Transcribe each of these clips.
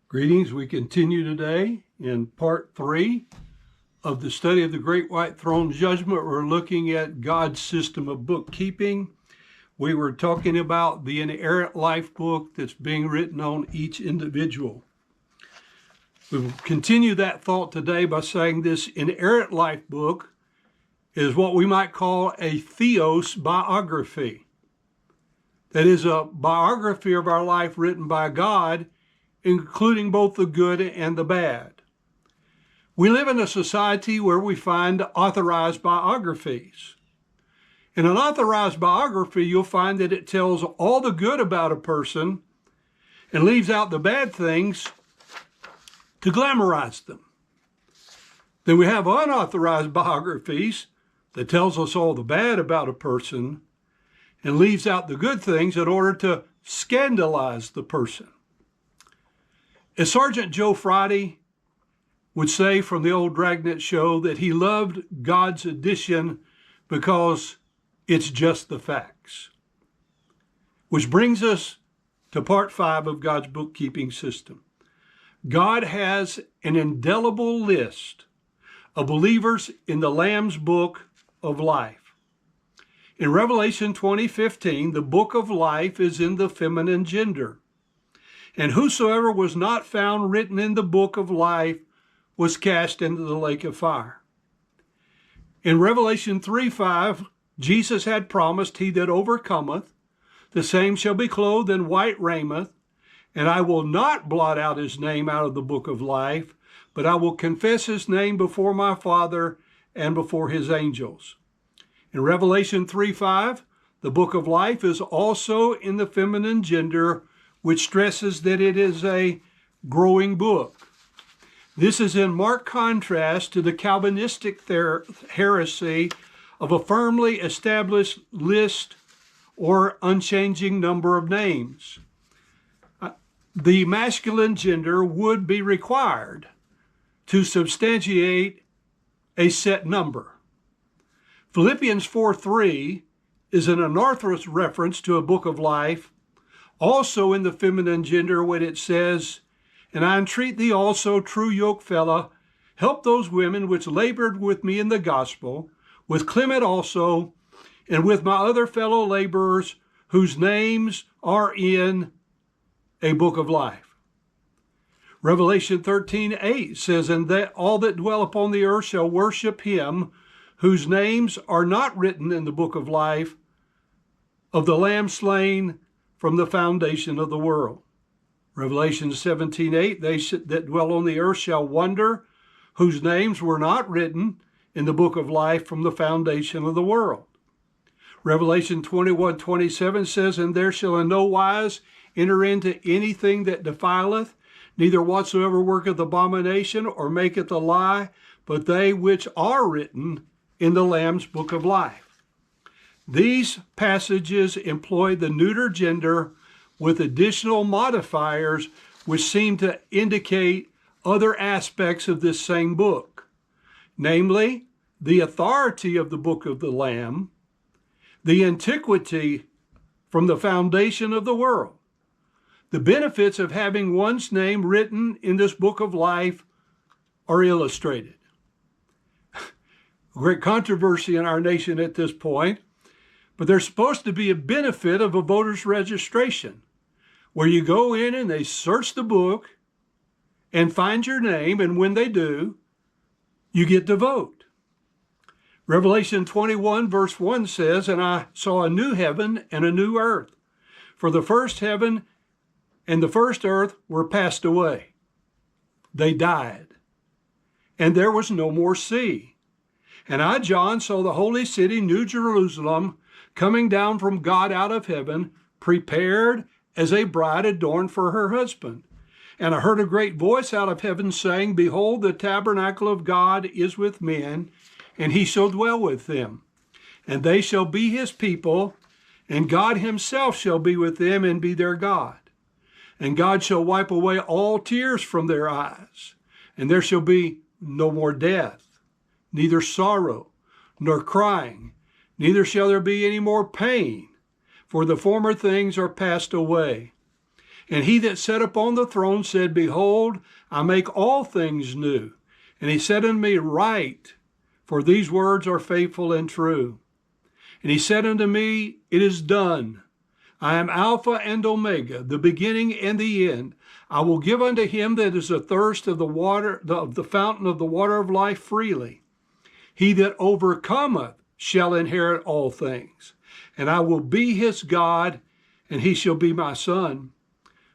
Greetings. We continue today in part 3 of the study of the Great White Throne Judgment. We're looking at God's system of bookkeeping. We were talking about the inerrant life book that's being written on each individual. We will continue that thought today by saying this inerrant life book is what we might call a theos biography. That is a biography of our life written by God, including both the good and the bad. We live in a society where we find authorized biographies. In an authorized biography, you'll find that it tells all the good about a person and leaves out the bad things to glamorize them. Then we have unauthorized biographies that tells us all the bad about a person and leaves out the good things in order to scandalize the person. As Sergeant Joe Friday would say from the old Dragnet show, that he loved God's edition because it's just the facts. Which brings us to part 5 of God's bookkeeping system. God has an indelible list of believers in the Lamb's book of life. In Revelation 20:15, the book of life is in the feminine gender. And whosoever was not found written in the book of life was cast into the lake of fire. In Revelation 3:5, Jesus had promised, he that overcometh, the same shall be clothed in white raiment, and I will not blot out his name out of the book of life, but I will confess his name before my Father and before his angels. In Revelation 3:5, the book of life is also in the feminine gender, which stresses that it is a growing book. This is in marked contrast to the Calvinistic heresy of a firmly established list or unchanging number of names. The masculine gender would be required to substantiate a set number. Philippians 4:3 is an unorthodox reference to a book of life, also in the feminine gender, when it says, "And I entreat thee also, true yokefellow, help those women which labored with me in the gospel, with Clement also, and with my other fellow laborers, whose names are in a book of life." Revelation 13:8 says, "And that all that dwell upon the earth shall worship him, whose names are not written in the book of life of the Lamb slain from the foundation of the world." Revelation 17:8, "They that dwell on the earth shall wonder, whose names were not written in the book of life from the foundation of the world." Revelation 21:27 says, "And there shall in no wise enter into anything that defileth, neither whatsoever worketh abomination or maketh a lie, but they which are written in the Lamb's book of life." These passages employ the neuter gender with additional modifiers which seem to indicate other aspects of this same book, namely the authority of the book of the Lamb, the antiquity from the foundation of the world. The benefits of having one's name written in this book of life are illustrated. Great controversy in our nation at this point, but there's supposed to be a benefit of a voter's registration, where you go in and they search the book and find your name, and when they do, you get to vote. Revelation 21 verse 1 says, "And I saw a new heaven and a new earth, for the first heaven and the first earth were passed away." They died, and there was no more sea. "And I, John, saw the holy city, New Jerusalem, coming down from God out of heaven, prepared as a bride adorned for her husband. And I heard a great voice out of heaven saying, Behold, the tabernacle of God is with men, and he shall dwell with them. And they shall be his people, and God himself shall be with them and be their God. And God shall wipe away all tears from their eyes, and there shall be no more death, neither sorrow, nor crying, neither shall there be any more pain, for the former things are passed away. And he that sat upon the throne said, Behold, I make all things new. And he said unto me, Write, for these words are faithful and true. And he said unto me, It is done. I am Alpha and Omega, the beginning and the end. I will give unto him that is athirst of the water, of the fountain of the water of life freely. He that overcometh shall inherit all things. And I will be his God, and he shall be my son.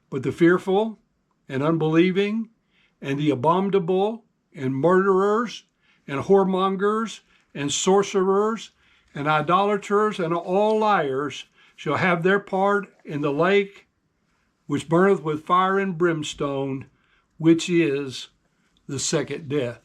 But the fearful and unbelieving and the abominable and murderers and whoremongers and sorcerers and idolaters and all liars shall have their part in the lake which burneth with fire and brimstone, which is the second death.